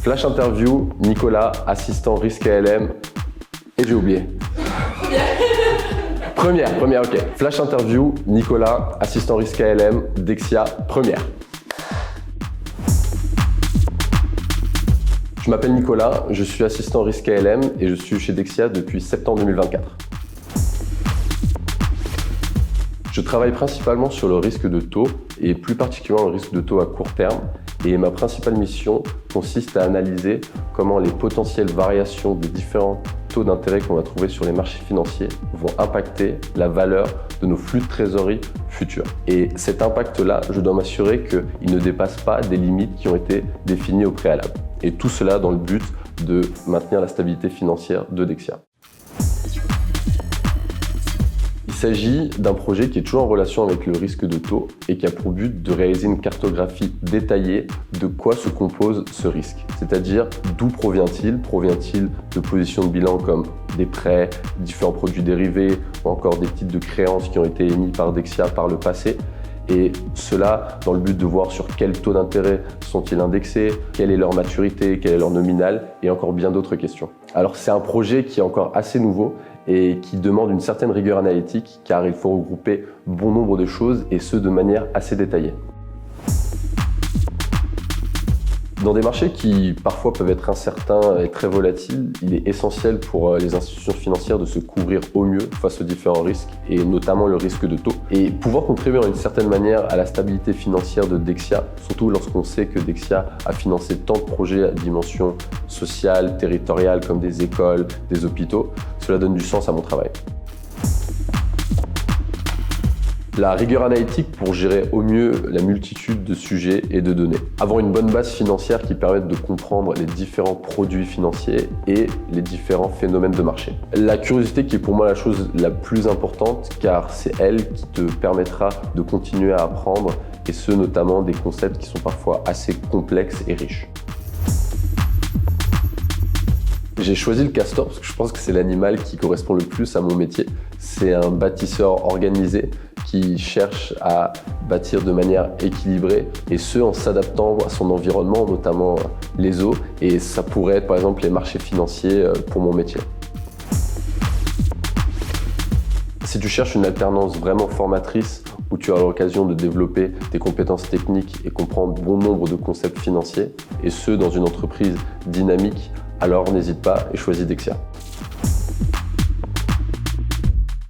Flash interview, Nicolas, assistant risque ALM, et j'ai oublié. Première, ok. Flash interview, Nicolas, assistant risque ALM, Dexia, première. Je m'appelle Nicolas, je suis assistant risque ALM et je suis chez Dexia depuis septembre 2024. Je travaille principalement sur le risque de taux et plus particulièrement le risque de taux à court terme. Et ma principale mission consiste à analyser comment les potentielles variations des différents taux d'intérêt qu'on va trouver sur les marchés financiers vont impacter la valeur de nos flux de trésorerie futurs. Et cet impact-là, je dois m'assurer qu'il ne dépasse pas des limites qui ont été définies au préalable. Et tout cela dans le but de maintenir la stabilité financière de Dexia. Il s'agit d'un projet qui est toujours en relation avec le risque de taux et qui a pour but de réaliser une cartographie détaillée de quoi se compose ce risque. C'est-à-dire d'où provient-il? Provient-il de positions de bilan comme des prêts, différents produits dérivés ou encore des titres de créances qui ont été émis par Dexia par le passé? Et cela dans le but de voir sur quel taux d'intérêt sont-ils indexés, quelle est leur maturité, quel est leur nominal et encore bien d'autres questions. Alors c'est un projet qui est encore assez nouveau et qui demande une certaine rigueur analytique car il faut regrouper bon nombre de choses et ce de manière assez détaillée. Dans des marchés qui parfois peuvent être incertains et très volatiles, il est essentiel pour les institutions financières de se couvrir au mieux face aux différents risques et notamment le risque de taux et pouvoir contribuer d'une certaine manière à la stabilité financière de Dexia, surtout lorsqu'on sait que Dexia a financé tant de projets à dimension sociale, territoriale comme des écoles, des hôpitaux. Cela donne du sens à mon travail. La rigueur analytique pour gérer au mieux la multitude de sujets et de données. Avoir une bonne base financière qui permette de comprendre les différents produits financiers et les différents phénomènes de marché. La curiosité qui est pour moi la chose la plus importante car c'est elle qui te permettra de continuer à apprendre et ce notamment des concepts qui sont parfois assez complexes et riches. J'ai choisi le castor parce que je pense que c'est l'animal qui correspond le plus à mon métier. C'est un bâtisseur organisé qui cherche à bâtir de manière équilibrée et ce en s'adaptant à son environnement, notamment les eaux. Et ça pourrait être par exemple les marchés financiers pour mon métier. Si tu cherches une alternance vraiment formatrice où tu as l'occasion de développer tes compétences techniques et comprendre bon nombre de concepts financiers, et ce dans une entreprise dynamique, alors n'hésite pas et choisis Dexia.